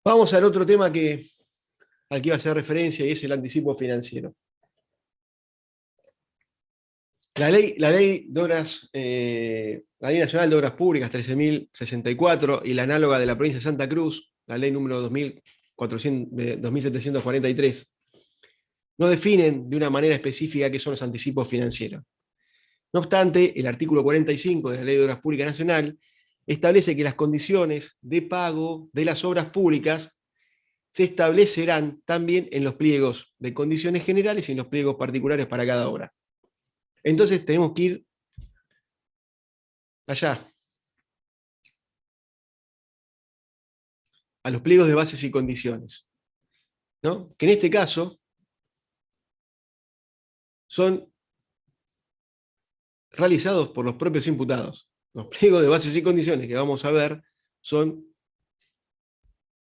Vamos al otro tema al que iba a hacer referencia y es el anticipo financiero. La Ley Nacional de Obras Públicas 13.064 y la análoga de la provincia de Santa Cruz, la ley número 2743, no definen de una manera específica qué son los anticipos financieros. No obstante, el artículo 45 de la Ley de Obras Públicas Nacional establece que las condiciones de pago de las obras públicas se establecerán también en los pliegos de condiciones generales y en los pliegos particulares para cada obra. Entonces tenemos que ir allá, a los pliegos de bases y condiciones, ¿no? Que en este caso son realizados por los propios imputados. Los pliegos de bases y condiciones que vamos a ver son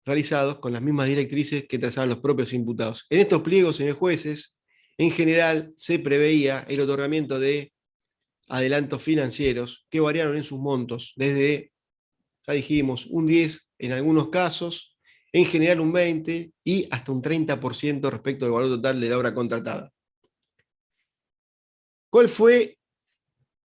realizados con las mismas directrices que trazaban los propios imputados. En estos pliegos, señores jueces, en general se preveía el otorgamiento de adelantos financieros que variaron en sus montos, desde, ya dijimos, un 10 en algunos casos, en general un 20 y hasta un 30% respecto del valor total de la obra contratada. ¿Cuál fue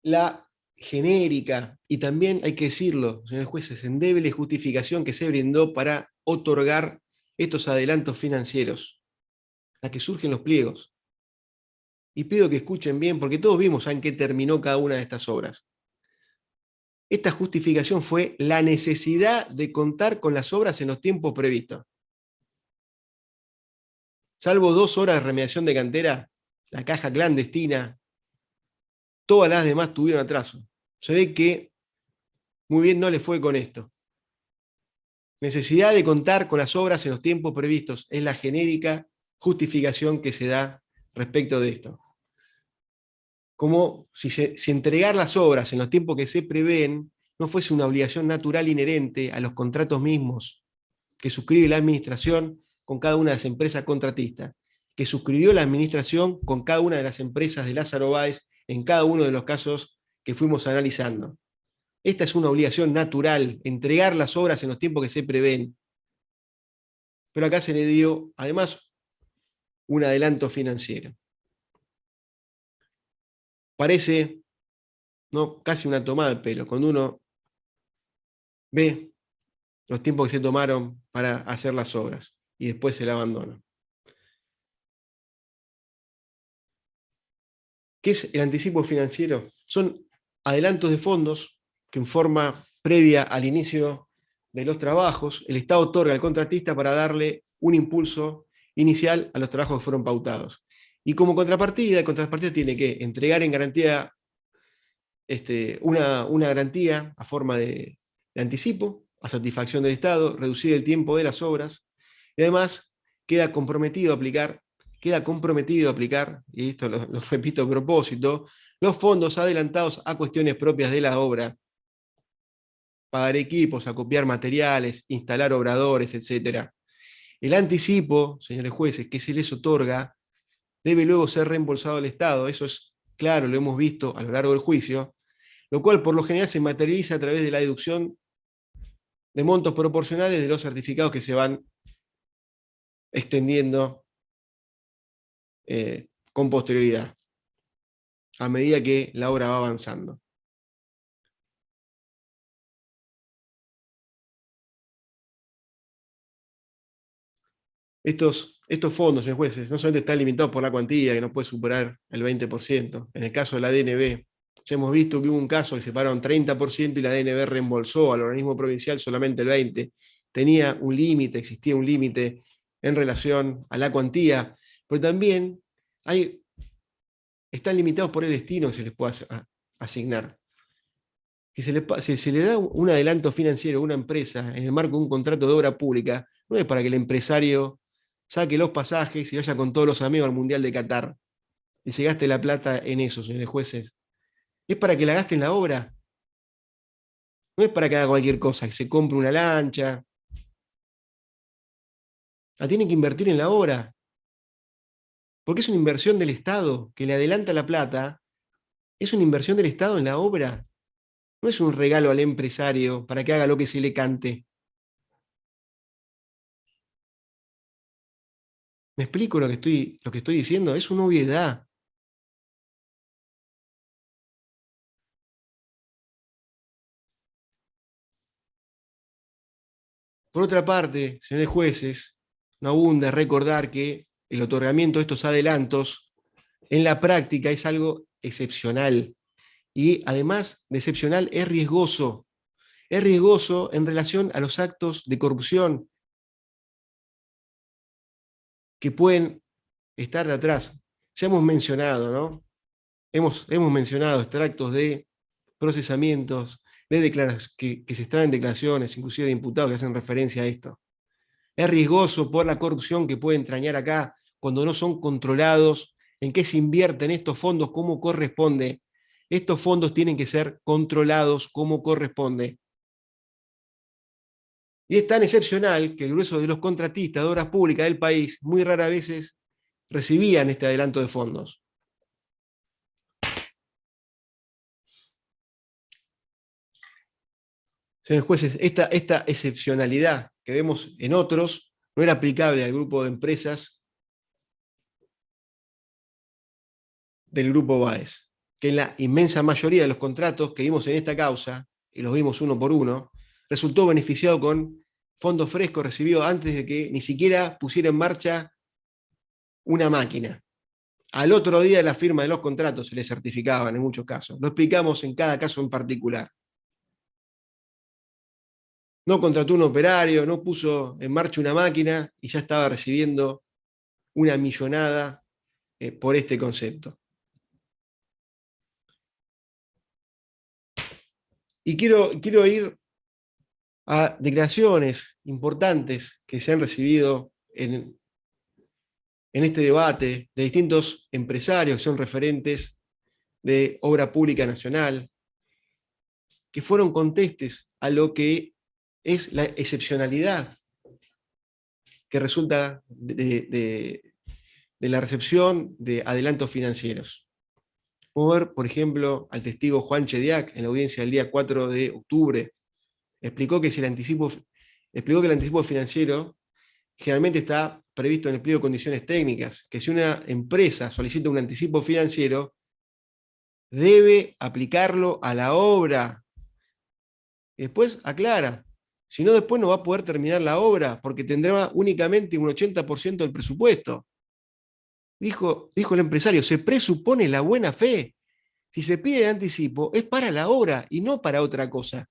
la genérica, y también hay que decirlo, señores jueces, endeble justificación que se brindó para otorgar estos adelantos financieros, la que surgen los pliegos? Y pido que escuchen bien, porque todos vimos en qué terminó cada una de estas obras. Esta justificación fue la necesidad de contar con las obras en los tiempos previstos. Salvo 2 horas de remediación de cantera, la caja clandestina, todas las demás tuvieron atraso. Se ve que muy bien no le fue con esto. Necesidad de contar con las obras en los tiempos previstos es la genérica justificación que se da respecto de esto. Como si entregar las obras en los tiempos que se prevén no fuese una obligación natural inherente a los contratos mismos que suscribe la administración con cada una de las empresas contratistas, que suscribió la administración con cada una de las empresas de Lázaro Báez en cada uno de los casos que fuimos analizando. Esta es una obligación natural, entregar las obras en los tiempos que se prevén. Pero acá se le dio, además, un adelanto financiero. Parece, ¿no?, casi una tomada de pelo, cuando uno ve los tiempos que se tomaron para hacer las obras y después se la abandonan. ¿Qué es el anticipo financiero? Son adelantos de fondos que en forma previa al inicio de los trabajos, el Estado otorga al contratista para darle un impulso inicial a los trabajos que fueron pautados. Y como contrapartida, el contratista tiene que entregar en garantía una garantía a forma de anticipo, a satisfacción del Estado, reducir el tiempo de las obras, y además queda comprometido a aplicar, y esto lo repito a propósito, los fondos adelantados a cuestiones propias de la obra, pagar equipos, acopiar materiales, instalar obradores, etc. El anticipo, señores jueces, que se les otorga, debe luego ser reembolsado al Estado. Eso es claro, lo hemos visto a lo largo del juicio, lo cual por lo general se materializa a través de la deducción de montos proporcionales de los certificados que se van extendiendo con posterioridad, a medida que la obra va avanzando. Estos fondos, señores jueces, no solamente están limitados por la cuantía, que no puede superar el 20%. En el caso de la DNB, ya hemos visto que hubo un caso que se pagaron 30% y la DNB reembolsó al organismo provincial solamente el 20%. Tenía un límite, existía un límite en relación a la cuantía, pero también están limitados por el destino que se les puede asignar. Si se le da un adelanto financiero a una empresa en el marco de un contrato de obra pública, no es para que el empresario saque los pasajes y vaya con todos los amigos al Mundial de Qatar y se gaste la plata en eso, señores jueces. Es para que la gaste en la obra. No es para que haga cualquier cosa, que se compre una lancha. La tienen que invertir en la obra. Porque es una inversión del Estado que le adelanta la plata. Es una inversión del Estado en la obra. No es un regalo al empresario para que haga lo que se le cante. ¿Me explico lo que estoy diciendo? Es una obviedad. Por otra parte, señores jueces, no abunda recordar que el otorgamiento de estos adelantos en la práctica es algo excepcional y además de excepcional es riesgoso. Es riesgoso en relación a los actos de corrupción que pueden estar de atrás. Ya hemos mencionado, ¿no? Hemos mencionado extractos de procesamientos, que se extraen declaraciones, inclusive de imputados que hacen referencia a esto. Es riesgoso por la corrupción que puede entrañar acá cuando no son controlados, en qué se invierten estos fondos, cómo corresponde. Estos fondos tienen que ser controlados como corresponde. Y es tan excepcional que el grueso de los contratistas de obras públicas del país muy raras veces recibían este adelanto de fondos. Señores jueces, esta excepcionalidad que vemos en otros no era aplicable al grupo de empresas del grupo Baez, que en la inmensa mayoría de los contratos que vimos en esta causa, y los vimos uno por uno, resultó beneficiado con fondos frescos recibidos antes de que ni siquiera pusiera en marcha una máquina. Al otro día de la firma de los contratos se les certificaban en muchos casos. Lo explicamos en cada caso en particular. No contrató un operario, no puso en marcha una máquina y ya estaba recibiendo una millonada por este concepto. Y quiero ir a declaraciones importantes que se han recibido en este debate de distintos empresarios que son referentes de obra pública nacional, que fueron contestes a lo que es la excepcionalidad que resulta de la recepción de adelantos financieros. Podemos ver, por ejemplo, al testigo Juan Chediak en la audiencia del día 4 de octubre. Explicó que el anticipo financiero generalmente está previsto en el pliego de condiciones técnicas, que si una empresa solicita un anticipo financiero, debe aplicarlo a la obra. Y después aclara, si no después no va a poder terminar la obra, porque tendrá únicamente un 80% del presupuesto. Dijo el empresario, se presupone la buena fe. Si se pide anticipo, es para la obra y no para otra cosa.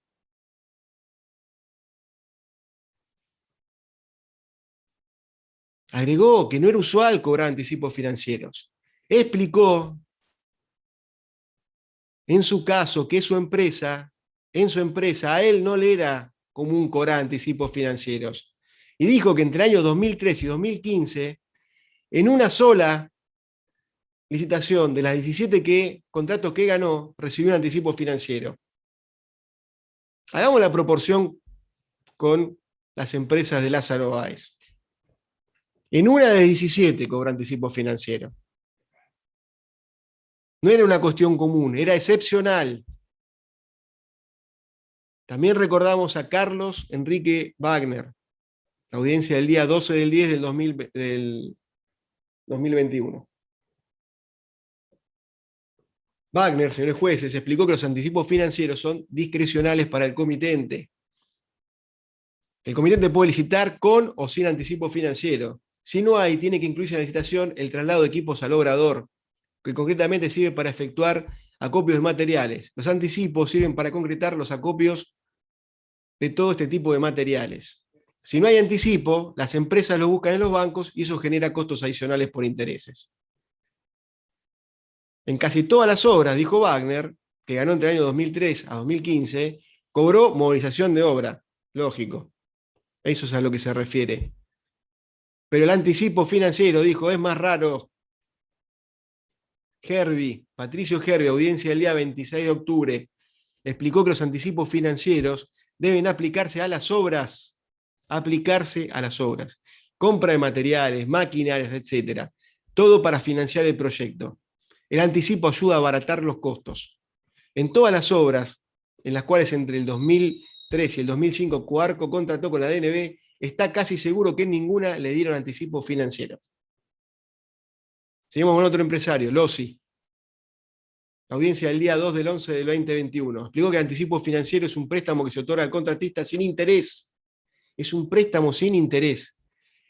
Agregó que no era usual cobrar anticipos financieros. Explicó, en su caso, que en su empresa, a él no le era común cobrar anticipos financieros. Y dijo que entre años 2003 y 2015, en una sola licitación de las 17 contratos que ganó, recibió un anticipo financiero. Hagamos la proporción con las empresas de Lázaro Báez. En una de 17 cobra anticipo financiero. No era una cuestión común, era excepcional. También recordamos a Carlos Enrique Wagner, la audiencia del día 12 del 10 del 2021. Wagner, señores jueces, explicó que los anticipos financieros son discrecionales para el comitente. El comitente puede licitar con o sin anticipo financiero. Si no hay, tiene que incluirse en la licitación el traslado de equipos al obrador, que concretamente sirve para efectuar acopios de materiales. Los anticipos sirven para concretar los acopios de todo este tipo de materiales. Si no hay anticipo, las empresas lo buscan en los bancos y eso genera costos adicionales por intereses. En casi todas las obras, dijo Wagner, que ganó entre el año 2003 a 2015, cobró movilización de obra. Lógico. Eso es a lo que se refiere. Pero el anticipo financiero, dijo, es más raro. Patricio Herby, audiencia del día 26 de octubre, explicó que los anticipos financieros deben aplicarse a las obras. Aplicarse a las obras. Compra de materiales, maquinarias, etc. Todo para financiar el proyecto. El anticipo ayuda a abaratar los costos. En todas las obras, en las cuales entre el 2003 y el 2005 Coarco contrató con la DNB, está casi seguro que en ninguna le dieron anticipo financiero. Seguimos con otro empresario, Lossi. Audiencia del día 2 del 11 del 2021. Explicó que el anticipo financiero es un préstamo que se otorga al contratista sin interés. Es un préstamo sin interés.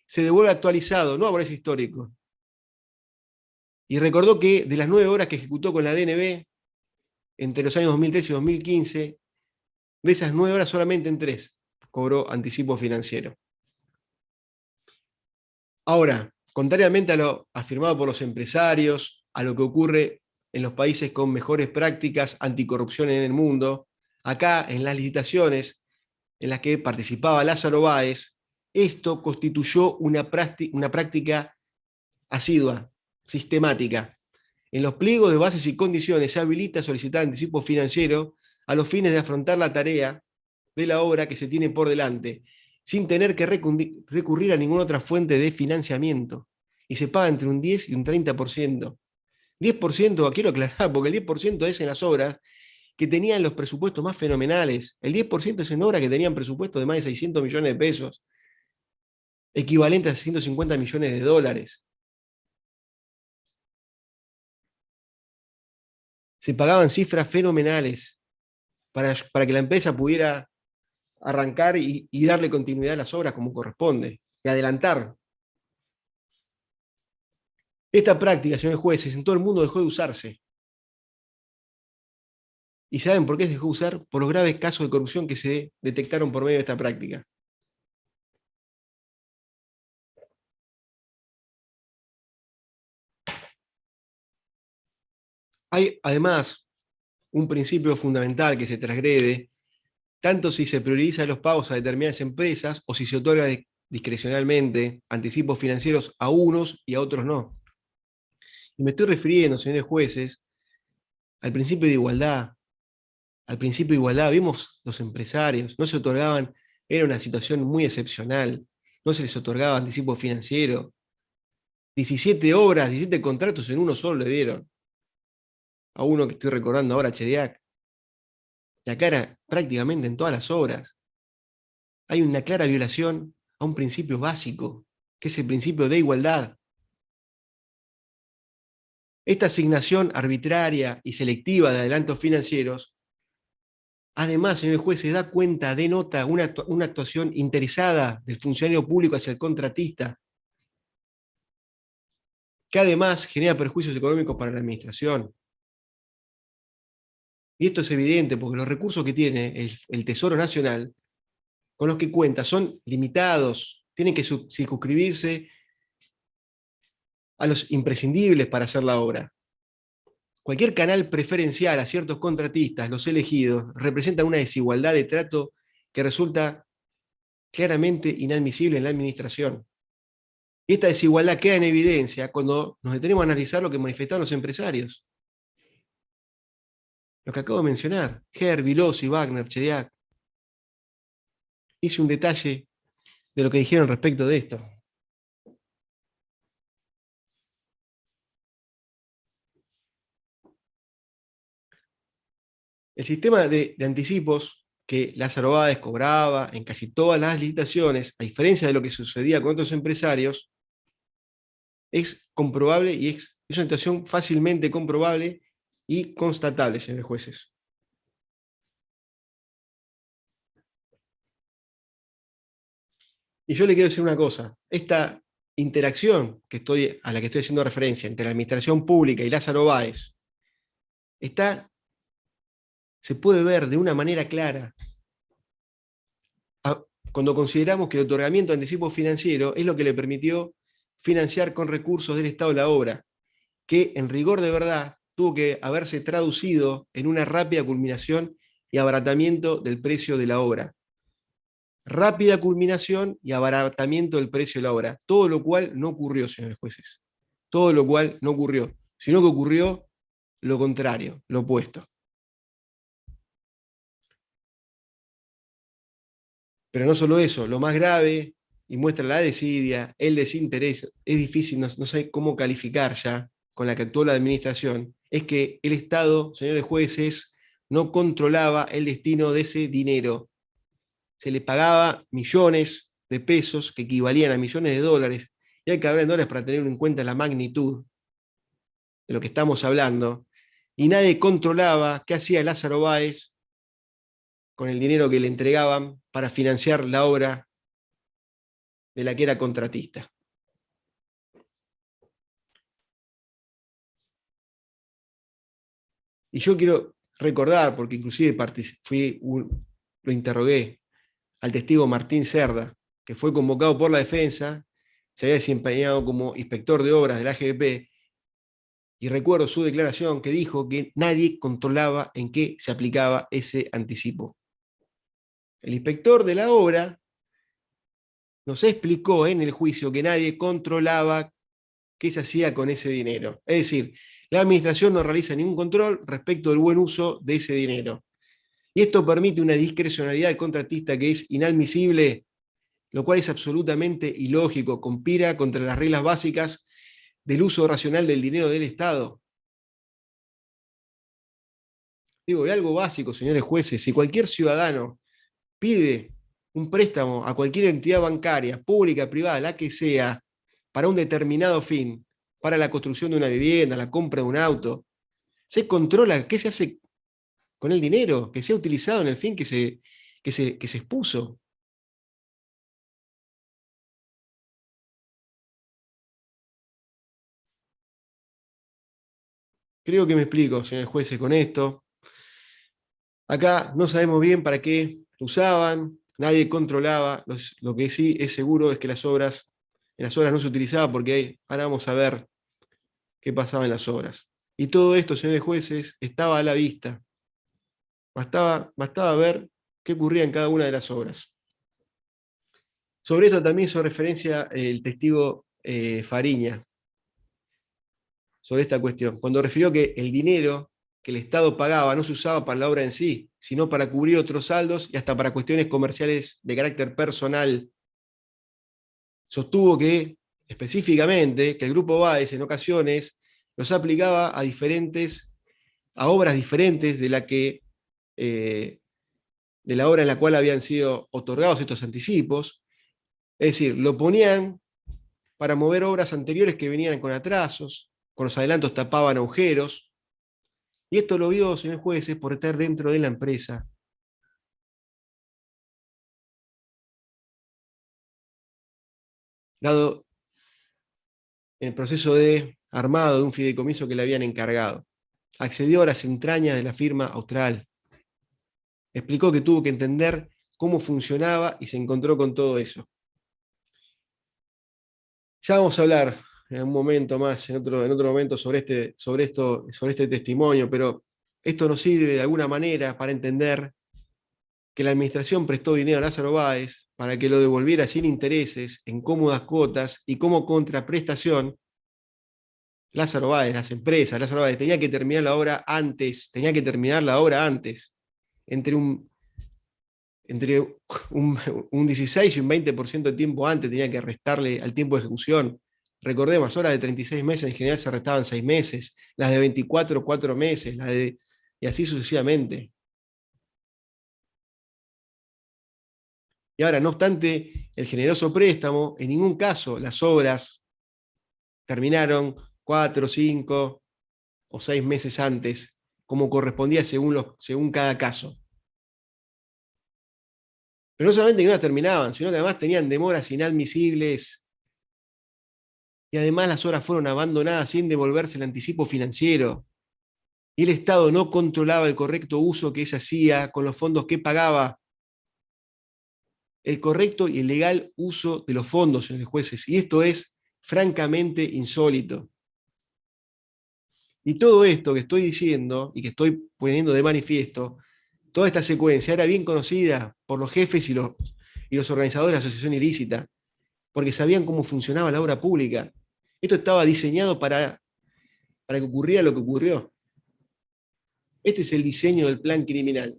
Se devuelve actualizado, no a valores históricos. Y recordó que de las 9 horas que ejecutó con la DNB entre los años 2013 y 2015, de esas 9 horas solamente en 3 cobró anticipo financiero. Ahora, contrariamente a lo afirmado por los empresarios, a lo que ocurre en los países con mejores prácticas anticorrupción en el mundo, acá en las licitaciones en las que participaba Lázaro Báez, esto constituyó una práctica asidua, sistemática. En los pliegos de bases y condiciones se habilita a solicitar anticipo financiero a los fines de afrontar la tarea de la obra que se tiene por delante, sin tener que recurrir a ninguna otra fuente de financiamiento. Y se paga entre un 10 y un 30%. 10%, quiero aclarar, porque el 10% es en las obras que tenían los presupuestos más fenomenales. El 10% es en obras que tenían presupuestos de más de 600 millones de pesos, equivalente a 150 millones de dólares. Se pagaban cifras fenomenales para que la empresa pudiera arrancar y darle continuidad a las obras como corresponde, y adelantar. Esta práctica, señores jueces, en todo el mundo dejó de usarse. ¿Y saben por qué se dejó de usar? Por los graves casos de corrupción que se detectaron por medio de esta práctica. Hay además un principio fundamental que se transgrede, tanto si se prioriza los pagos a determinadas empresas o si se otorga discrecionalmente anticipos financieros a unos y a otros no. Y me estoy refiriendo, señores jueces, al principio de igualdad. Al principio de igualdad, vimos los empresarios, no se otorgaban, era una situación muy excepcional, no se les otorgaba anticipo financiero. 17 obras, 17 contratos en uno solo le dieron. A uno que estoy recordando ahora, Chediak. Y acá era prácticamente en todas las obras. Hay una clara violación a un principio básico, que es el principio de igualdad. Esta asignación arbitraria y selectiva de adelantos financieros, además, señor juez, se da cuenta, denota una actuación interesada del funcionario público hacia el contratista, que además genera perjuicios económicos para la administración. Y esto es evidente porque los recursos que tiene el Tesoro Nacional, con los que cuenta, son limitados, tienen que circunscribirse a los imprescindibles para hacer la obra. Cualquier canal preferencial a ciertos contratistas, los elegidos, representa una desigualdad de trato que resulta claramente inadmisible en la administración. Y esta desigualdad queda en evidencia cuando nos detenemos a analizar lo que manifestaron los empresarios. Lo que acabo de mencionar, Herr, Vilossi, Wagner, Chediak. Hice un detalle de lo que dijeron respecto de esto. El sistema de anticipos que Lázaro Báez cobraba en casi todas las licitaciones, a diferencia de lo que sucedía con otros empresarios, es comprobable y es una situación fácilmente comprobable y constatable, señores jueces. Y yo le quiero decir una cosa, esta interacción a la que estoy haciendo referencia entre la administración pública y Lázaro Báez, se puede ver de una manera clara cuando consideramos que el otorgamiento de anticipo financiero es lo que le permitió financiar con recursos del Estado la obra, que en rigor de verdad tuvo que haberse traducido en una rápida culminación y abaratamiento del precio de la obra. Rápida culminación y abaratamiento del precio de la obra, todo lo cual no ocurrió, señores jueces. Todo lo cual no ocurrió, sino que ocurrió lo contrario, lo opuesto. Pero no solo eso, lo más grave, y muestra la desidia, el desinterés, es difícil, no sé cómo calificar ya con la que actuó la administración, es que el Estado, señores jueces, no controlaba el destino de ese dinero. Se le pagaba millones de pesos que equivalían a millones de dólares, y hay que hablar en dólares para tener en cuenta la magnitud. de lo que estamos hablando, y nadie controlaba qué hacía Lázaro Báez con el dinero que le entregaban para financiar la obra de la que era contratista. Y yo quiero recordar, porque inclusive lo interrogué, al testigo Martín Cerda, que fue convocado por la defensa, se había desempeñado como inspector de obras de la AGP, y recuerdo su declaración que dijo que nadie controlaba en qué se aplicaba ese anticipo. El inspector de la obra nos explicó en el juicio que nadie controlaba qué se hacía con ese dinero. Es decir, la administración no realiza ningún control respecto del buen uso de ese dinero. Y esto permite una discrecionalidad del contratista que es inadmisible, lo cual es absolutamente ilógico, conspira contra las reglas básicas del uso racional del dinero del Estado. Digo, es algo básico, señores jueces, si cualquier ciudadano pide un préstamo a cualquier entidad bancaria, pública, privada, la que sea, para un determinado fin, para la construcción de una vivienda, la compra de un auto, se controla qué se hace con el dinero, que sea utilizado en el fin que se expuso. Creo que me explico, señores jueces, con esto. Acá no sabemos bien para qué lo usaban, nadie controlaba. Lo que sí es seguro es que en las obras no se utilizaba porque ahora vamos a ver qué pasaba en las obras. Y todo esto, señores jueces, estaba a la vista. Bastaba ver qué ocurría en cada una de las obras. Sobre esto también hizo referencia el testigo Fariña, sobre esta cuestión, cuando refirió que el dinero que el Estado pagaba no se usaba para la obra en sí, sino para cubrir otros saldos y hasta para cuestiones comerciales de carácter personal. Sostuvo que, específicamente, que el Grupo Báez en ocasiones los aplicaba a obras diferentes de la obra en la cual habían sido otorgados estos anticipos. Es decir, lo ponían para mover obras anteriores que venían con atrasos, con los adelantos tapaban agujeros, y esto lo vio, señor jueces, por estar dentro de la empresa. Dado el proceso de armado de un fideicomiso que le habían encargado. Accedió a las entrañas de la firma austral. Explicó que tuvo que entender cómo funcionaba y se encontró con todo eso. Ya vamos a hablar en un momento más, en otro momento, sobre este testimonio, pero esto nos sirve de alguna manera para entender que la administración prestó dinero a Lázaro Báez para que lo devolviera sin intereses, en cómodas cuotas, y como contraprestación, Lázaro Báez, las empresas, Lázaro Báez tenía que terminar la obra antes, entre un 16 y un 20% de tiempo antes tenía que restarle al tiempo de ejecución. Recordemos, horas de 36 meses en general se restaban 6 meses, las de 24, 4 meses, y así sucesivamente. Y ahora, no obstante el generoso préstamo, en ningún caso las obras terminaron 4, 5 o 6 meses antes, como correspondía según cada caso. Pero no solamente que no las terminaban, sino que además tenían demoras inadmisibles, y además las obras fueron abandonadas sin devolverse el anticipo financiero, y el Estado no controlaba el correcto uso que se hacía con los fondos que pagaba. El correcto y el legal uso de los fondos, señores jueces, y esto es francamente insólito. Y todo esto que estoy diciendo y que estoy poniendo de manifiesto, toda esta secuencia era bien conocida por los jefes y los organizadores de la asociación ilícita, porque sabían cómo funcionaba la obra pública. Esto estaba diseñado para que ocurriera lo que ocurrió. Este es el diseño del plan criminal.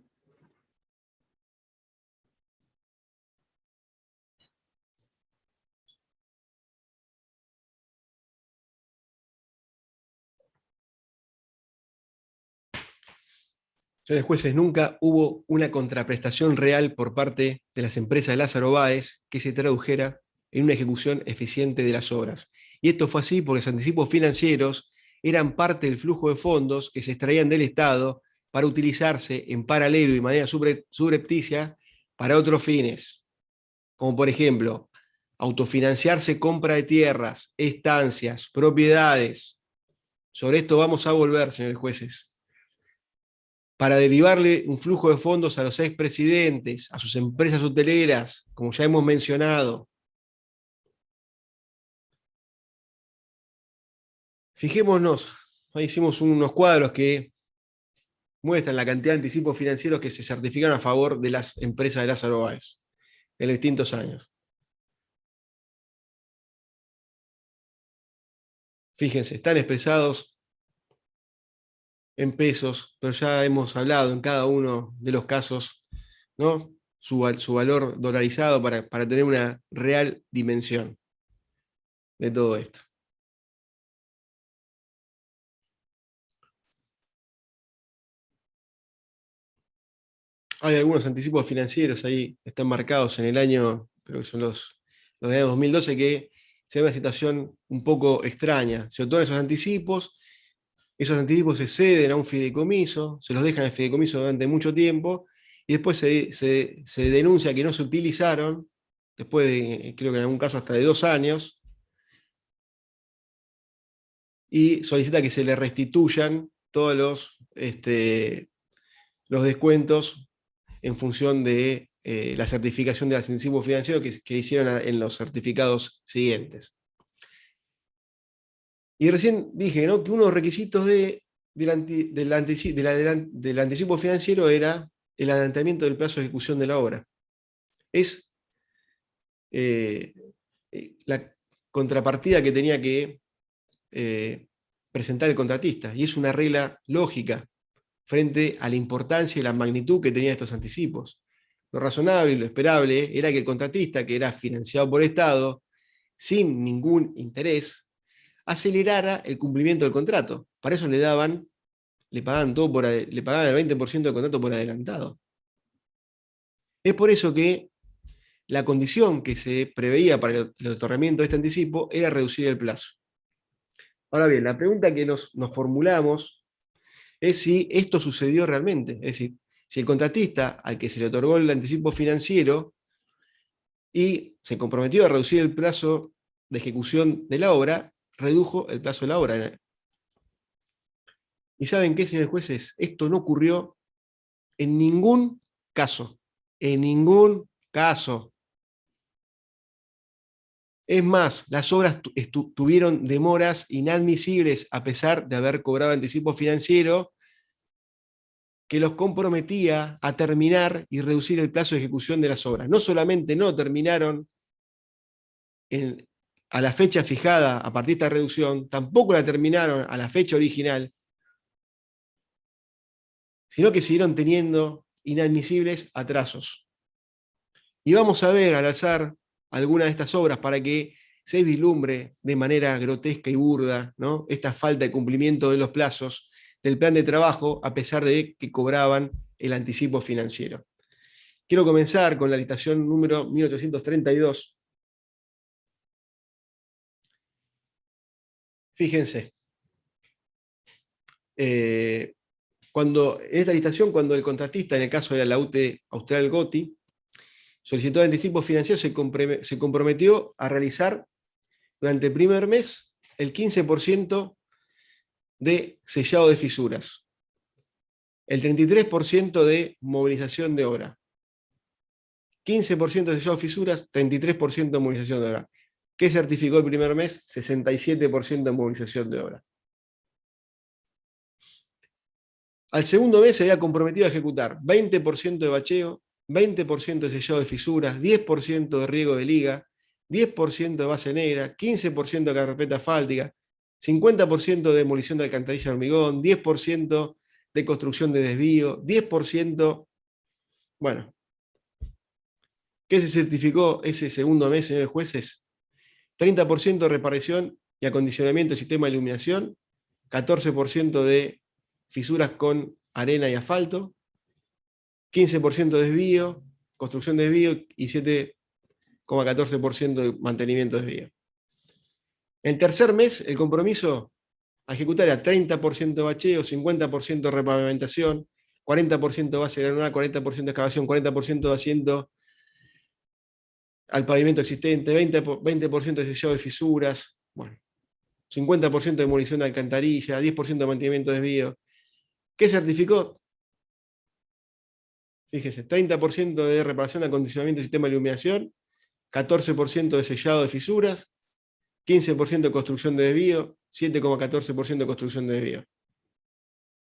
Señores jueces, nunca hubo una contraprestación real por parte de las empresas de Lázaro Báez que se tradujera en una ejecución eficiente de las obras. Y esto fue así porque los anticipos financieros eran parte del flujo de fondos que se extraían del Estado para utilizarse en paralelo y de manera subrepticia para otros fines, como por ejemplo, autofinanciarse compra de tierras, estancias, propiedades. Sobre esto vamos a volver, señores jueces. Para derivarle un flujo de fondos a los expresidentes, a sus empresas hoteleras, como ya hemos mencionado. Fijémonos, ahí hicimos unos cuadros que muestran la cantidad de anticipos financieros que se certificaron a favor de las empresas de Lázaro Báez en los distintos años. Fíjense, están expresados en pesos, pero ya hemos hablado en cada uno de los casos, ¿no? Su valor dolarizado para tener una real dimensión de todo esto. Hay algunos anticipos financieros ahí, están marcados en el año, creo que son los de 2012, que se ve una situación un poco extraña. Se otorgan esos anticipos se ceden a un fideicomiso, se los dejan en el fideicomiso durante mucho tiempo, y después se denuncia que no se utilizaron, después de, creo que en algún caso hasta de 2 años, y solicita que se le restituyan todos los descuentos en función de la certificación de incentivo financiero que hicieron en los certificados siguientes. Y recién dije, ¿no?, que uno de los requisitos del anticipo financiero era el adelantamiento del plazo de ejecución de la obra. Es la contrapartida que tenía que presentar el contratista, y es una regla lógica frente a la importancia y la magnitud que tenían estos anticipos. Lo razonable y lo esperable era que el contratista, que era financiado por el Estado, sin ningún interés, acelerara el cumplimiento del contrato. Para eso le pagaban le pagaban el 20% del contrato por adelantado. Es por eso que la condición que se preveía para el otorgamiento de este anticipo era reducir el plazo. Ahora bien, la pregunta que nos formulamos es si esto sucedió realmente. Es decir, si el contratista al que se le otorgó el anticipo financiero y se comprometió a reducir el plazo de ejecución de la obra, redujo el plazo de la obra. ¿Y saben qué, señores jueces? Esto no ocurrió en ningún caso. En ningún caso. Es más, las obras tuvieron demoras inadmisibles a pesar de haber cobrado anticipo financiero que los comprometía a terminar y reducir el plazo de ejecución de las obras. No solamente no terminaron a la fecha fijada a partir de esta reducción, tampoco la terminaron a la fecha original, sino que siguieron teniendo inadmisibles atrasos. Y vamos a ver al azar algunas de estas obras para que se vislumbre de manera grotesca y burda, ¿no?, esta falta de cumplimiento de los plazos del plan de trabajo a pesar de que cobraban el anticipo financiero. Quiero comenzar con la licitación número 1832. Fíjense, en esta licitación, cuando el contratista, en el caso de la UTE Austral Goti, solicitó el anticipo financiero, se comprometió a realizar durante el primer mes el 15% de sellado de fisuras, el 33% de movilización de obra, 15% de sellado de fisuras, 33% de movilización de obra. ¿Qué certificó el primer mes? 67% de movilización de obra. Al segundo mes se había comprometido a ejecutar 20% de bacheo, 20% de sellado de fisuras, 10% de riego de liga, 10% de base negra, 15% de carpeta asfáltica, 50% de demolición de alcantarilla de hormigón, 10% de construcción de desvío, 10%... Bueno, ¿qué se certificó ese segundo mes, señores jueces? 30% de reparación y acondicionamiento del sistema de iluminación, 14% de fisuras con arena y asfalto, 15% de desvío, construcción de desvío y 7,14% de mantenimiento de desvío. El tercer mes, el compromiso a ejecutar a 30% bacheo, 50% repavimentación, 40% base granular, 40% excavación, 40% haciendo al pavimento existente, 20% de sellado de fisuras, bueno, 50% de demolición de alcantarilla, 10% de mantenimiento de desvío. ¿Qué certificó? Fíjese, 30% de reparación de acondicionamiento del sistema de iluminación, 14% de sellado de fisuras, 15% de construcción de desvío, 7,14% de construcción de desvío.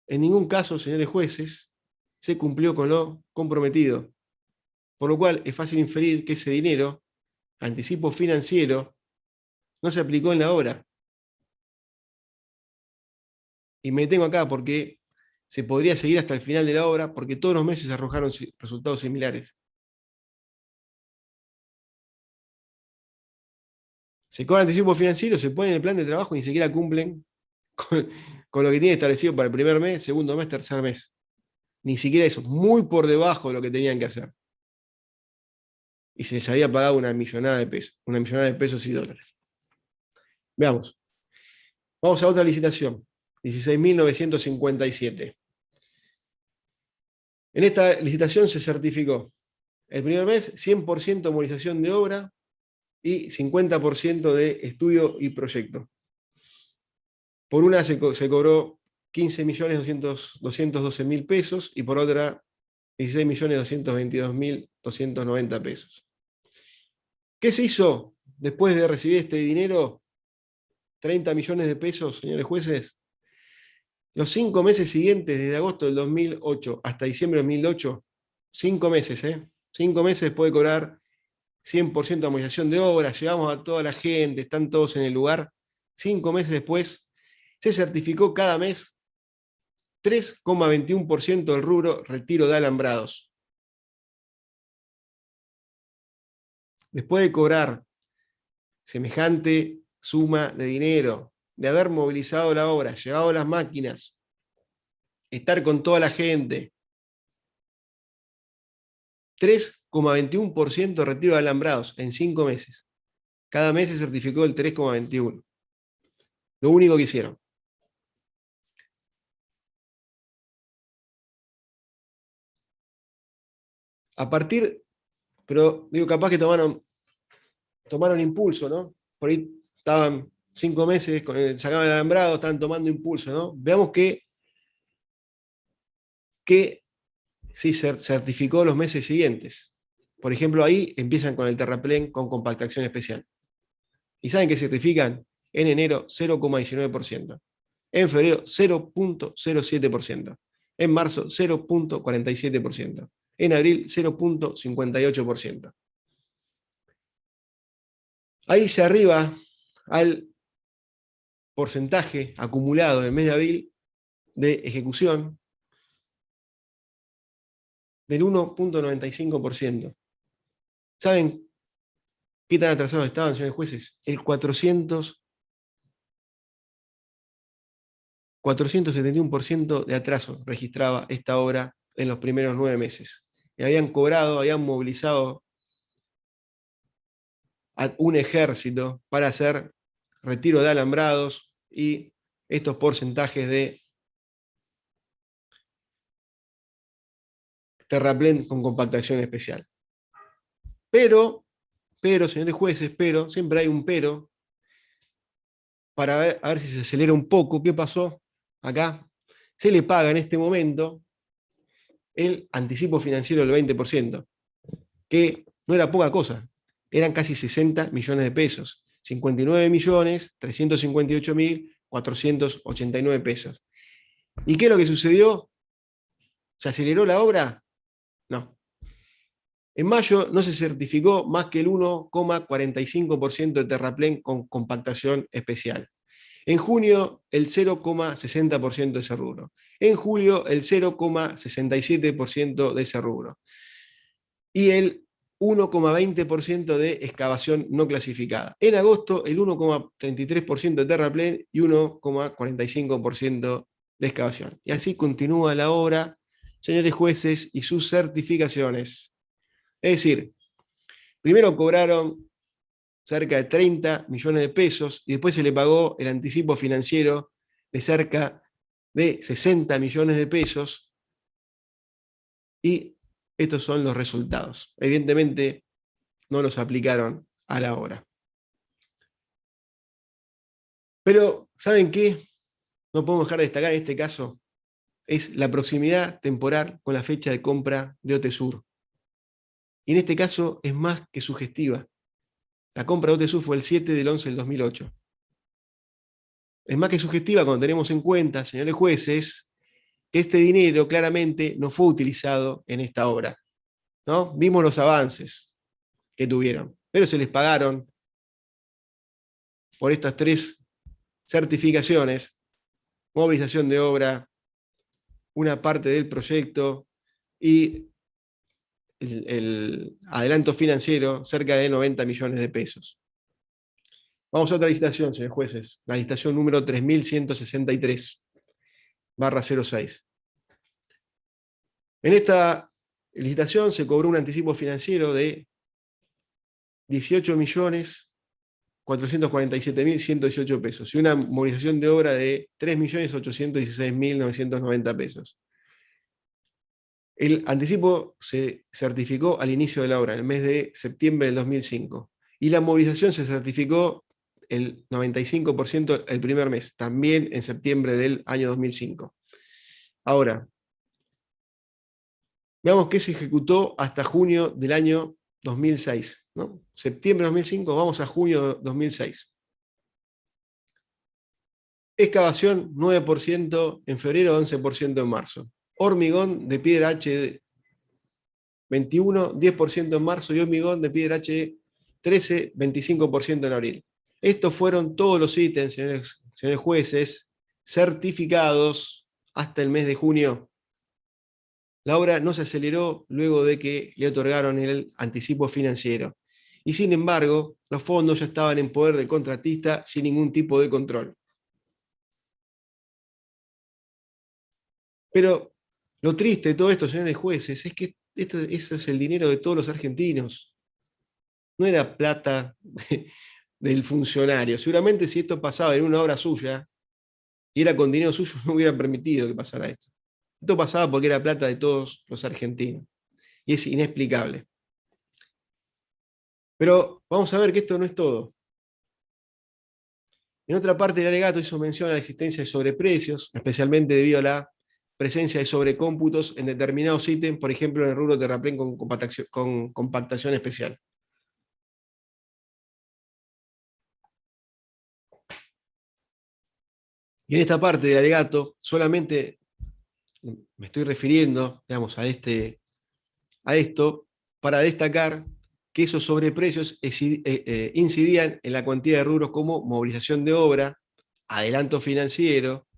En ningún caso, señores jueces, se cumplió con lo comprometido, por lo cual es fácil inferir que ese dinero, anticipo financiero, no se aplicó en la obra. Y me detengo acá porque se podría seguir hasta el final de la obra, porque todos los meses arrojaron resultados similares. Se cobra anticipo financiero, se pone en el plan de trabajo y ni siquiera cumplen con lo que tiene establecido para el primer mes, segundo mes, tercer mes. Ni siquiera eso, muy por debajo de lo que tenían que hacer. Y se les había pagado una millonada de pesos y dólares. Veamos. Vamos a otra licitación, 16.957. En esta licitación se certificó el primer mes 100% movilización de obra y 50% de estudio y proyecto. Por una se cobró 15.212.000 pesos y por otra 16.222.290 pesos. ¿Qué se hizo después de recibir este dinero? 30 millones de pesos, señores jueces. Los 5 meses siguientes, desde agosto del 2008 hasta diciembre del 2008, 5 meses, 5 meses después de cobrar 100% de amortización de obra, llevamos a toda la gente, están todos en el lugar. 5 meses después, se certificó cada mes 3,21% del rubro retiro de alambrados. Después de cobrar semejante suma de dinero, de haber movilizado la obra, llevado las máquinas, estar con toda la gente, 3,21% de retiro de alambrados en 5 meses. Cada mes se certificó el 3,21%. Lo único que hicieron. A partir, pero digo, capaz que tomaron impulso, ¿no? Por ahí estaban 5 meses, sacaban el alambrado, estaban tomando impulso, ¿no? Veamos que sí se certificó los meses siguientes. Por ejemplo, ahí empiezan con el terraplén con compactación especial. ¿Y saben qué certifican? En enero 0,19%, en febrero 0,07%, en marzo 0,47%, en abril 0,58%. Ahí se arriba al porcentaje acumulado del mes de abril de ejecución del 1,95%. ¿Saben qué tan atrasados estaban, señores jueces? El 471% de atraso registraba esta obra en los primeros 9 meses. Y habían cobrado, habían movilizado a un ejército para hacer retiro de alambrados y estos porcentajes de terraplén con compactación especial. Pero, señores jueces, siempre hay un pero, para ver, a ver si se acelera un poco. ¿Qué pasó acá? Se le paga en este momento el anticipo financiero del 20%, que no era poca cosa, eran casi 60 millones de pesos, 59.358.489 pesos. ¿Y qué es lo que sucedió? ¿Se aceleró la obra? No. En mayo no se certificó más que el 1,45% de terraplén con compactación especial. En junio, el 0,60% de ese rubro. En julio, el 0,67% de ese rubro. Y el 1,20% de excavación no clasificada. En agosto, el 1,33% de terraplén y 1,45% de excavación. Y así continúa la obra, señores jueces, y sus certificaciones. Es decir, primero cobraron cerca de 30 millones de pesos y después se le pagó el anticipo financiero de cerca de 60 millones de pesos, y estos son los resultados. Evidentemente no los aplicaron a la obra. Pero, ¿saben qué? No podemos dejar de destacar en este caso, es la proximidad temporal con la fecha de compra de OTESUR. Y en este caso es más que sugestiva. La compra de OTESUR fue el 7/11 del 2008. Es más que sugestiva cuando tenemos en cuenta, señores jueces, que este dinero claramente no fue utilizado en esta obra, ¿no? Vimos los avances que tuvieron, pero se les pagaron por estas 3 certificaciones: movilización de obra, una parte del proyecto y el adelanto financiero, cerca de 90 millones de pesos. Vamos a otra licitación, señores jueces, la licitación número 3163/06. En esta licitación se cobró un anticipo financiero de 18.447.118 pesos y una movilización de obra de 3.816.990 pesos. El anticipo se certificó al inicio de la obra, en el mes de septiembre del 2005, y la movilización se certificó el 95% el primer mes, también en septiembre del año 2005. Ahora, veamos qué se ejecutó hasta junio del año 2006, ¿no? Septiembre de 2005, vamos a junio de 2006. Excavación 9% en febrero, 11% en marzo. Hormigón de piedra H 21, 10% en marzo, y hormigón de piedra H 13, 25% en abril. Estos fueron todos los ítems, señores jueces, certificados hasta el mes de junio. La obra no se aceleró luego de que le otorgaron el anticipo financiero. Y sin embargo, los fondos ya estaban en poder del contratista sin ningún tipo de control. Pero lo triste de todo esto, señores jueces, es que eso es el dinero de todos los argentinos. No era plata del funcionario. Seguramente si esto pasaba en una obra suya y era con dinero suyo, no hubiera permitido que pasara esto. Esto pasaba porque era plata de todos los argentinos. Y es inexplicable. Pero vamos a ver que esto no es todo. En otra parte del alegato hizo mención a la existencia de sobreprecios, especialmente debido a la presencia de sobrecómputos en determinados ítems, por ejemplo en el rubro terraplén con compactación especial. Y en esta parte del alegato solamente me estoy refiriendo, digamos, a esto para destacar que esos sobreprecios incidían en la cuantía de rubros como movilización de obra, adelanto financiero,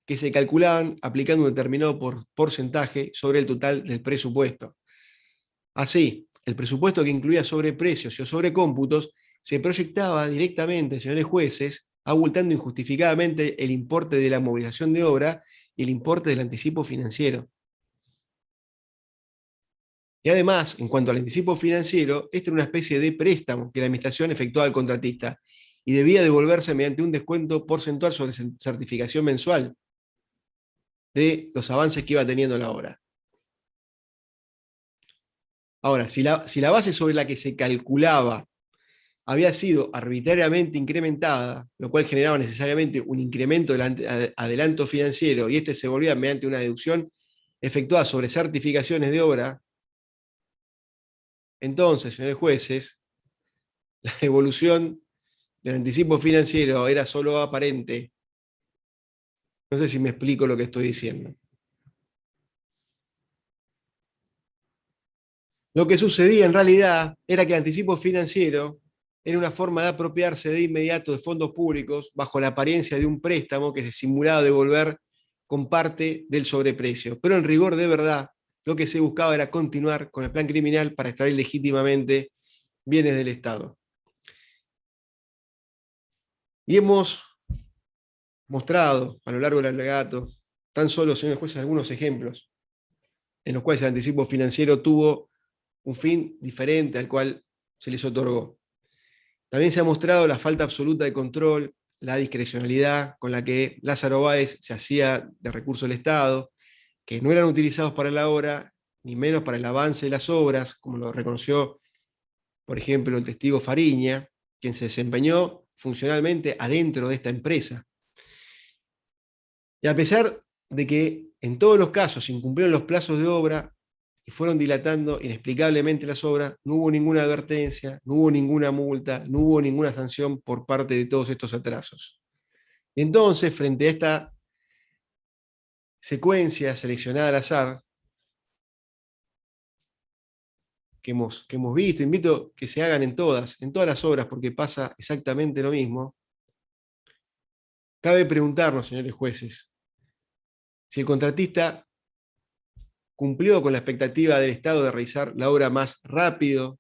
que se calculaban aplicando un determinado porcentaje sobre el total del presupuesto. Así, el presupuesto que incluía sobreprecios o sobrecómputos se proyectaba directamente, señores jueces, abultando injustificadamente el importe de la movilización de obra y el importe del anticipo financiero. Y además, en cuanto al anticipo financiero, este era una especie de préstamo que la administración efectuaba al contratista y debía devolverse mediante un descuento porcentual sobre certificación mensual de los avances que iba teniendo la obra. Ahora, si la base sobre la que se calculaba había sido arbitrariamente incrementada, lo cual generaba necesariamente un incremento del adelanto financiero, y este se volvía mediante una deducción efectuada sobre certificaciones de obra, entonces, señores jueces, la devolución del anticipo financiero era solo aparente. No sé si me explico lo que estoy diciendo. Lo que sucedía en realidad era que el anticipo financiero era una forma de apropiarse de inmediato de fondos públicos bajo la apariencia de un préstamo que se simulaba devolver con parte del sobreprecio. Pero en rigor de verdad, lo que se buscaba era continuar con el plan criminal para extraer legítimamente bienes del Estado. Y hemos mostrado a lo largo del alegato, tan solo, señores jueces, algunos ejemplos en los cuales el anticipo financiero tuvo un fin diferente al cual se les otorgó. También se ha mostrado la falta absoluta de control la discrecionalidad con la que Lázaro Báez se hacía de recursos del Estado, que no eran utilizados para la obra, ni menos para el avance de las obras, como lo reconoció, por ejemplo, el testigo Fariña, quien se desempeñó funcionalmente adentro de esta empresa. Y a pesar de que en todos los casos se incumplieron los plazos de obra y fueron dilatando inexplicablemente las obras, no hubo ninguna advertencia, no hubo ninguna multa, no hubo ninguna sanción por parte de todos estos atrasos. Entonces, frente a esta secuencia seleccionada al azar, que hemos visto, invito a que se hagan en todas las obras, porque pasa exactamente lo mismo, cabe preguntarnos, señores jueces, si el contratista cumplió con la expectativa del Estado de realizar la obra más rápido,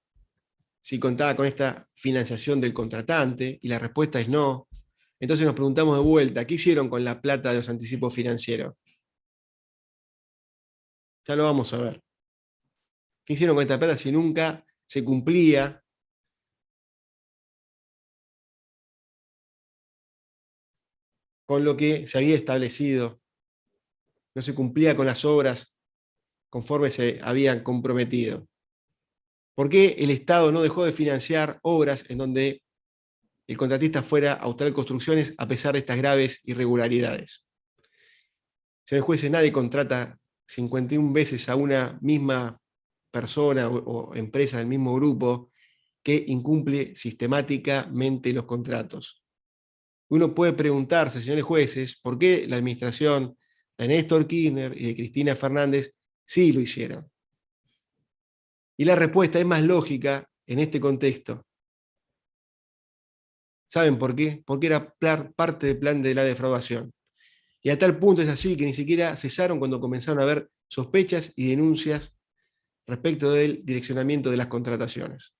si contaba con esta financiación del contratante, y la respuesta es no. Entonces nos preguntamos de vuelta, ¿qué hicieron con la plata de los anticipos financieros? Ya lo vamos a ver. ¿Qué hicieron con esta plata si nunca se cumplía con lo que se había establecido? No se cumplía con las obras conforme se habían comprometido. ¿Por qué el Estado no dejó de financiar obras en donde el contratista fuera Austral Construcciones a pesar de estas graves irregularidades? Señores jueces, nadie contrata 51 veces a una misma persona o empresa del mismo grupo que incumple sistemáticamente los contratos. Uno puede preguntarse, señores jueces, ¿por qué la administración de Néstor Kirchner y de Cristina Fernández sí lo hicieron? Y la respuesta es más lógica en este contexto. ¿Saben por qué? Porque era parte del plan de la defraudación. Y a tal punto es así que ni siquiera cesaron cuando comenzaron a haber sospechas y denuncias respecto del direccionamiento de las contrataciones.